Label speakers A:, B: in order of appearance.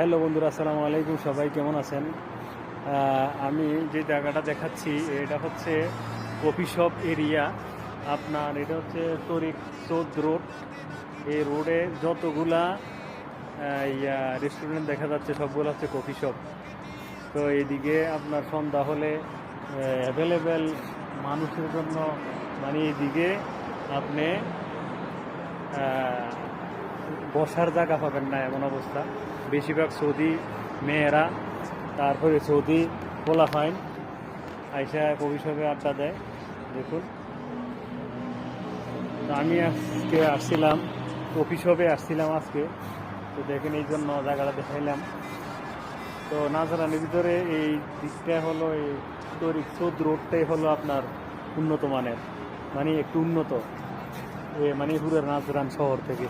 A: Hello বন্ধুরা, আসসালামু আলাইকুম। সবাই কেমন আছেন? আমি যে জায়গাটা দেখাচ্ছি এটা হচ্ছে কফি শপ এরিয়া। আপনার এটা হচ্ছে তরিক চৌদ রোড। এই রোডে যতগুলা রেস্টুরেন্ট দেখা যাচ্ছে সবগুলো হচ্ছে কফি শপ। তো এইদিকে আপনার সন্ধ্যা হলে অ্যাভেলেবেল মানুষের জন্য, মানে এইদিকে আপনি বসার জায়গা পাবেন না এমন অবস্থা। বেশিরভাগ সৌদি মেয়েরা, তারপরে সৌদি পোলাফাইন আইসা কফি শপে আড্ডা দেয়। দেখুন, তো আমি আজকে আসছিলাম কফি শপে আসছিলাম আজকে। তো দেখেন, এই জন্য জায়গাটা দেখাইলাম। তো নাজরানের ভিতরে এই দিকটা হলো, এই তরিক চৌদ রোডটাই হলো আপনার উন্নত মানের, মানে একটু উন্নত, মানে হুরের নাজরান শহর থেকে।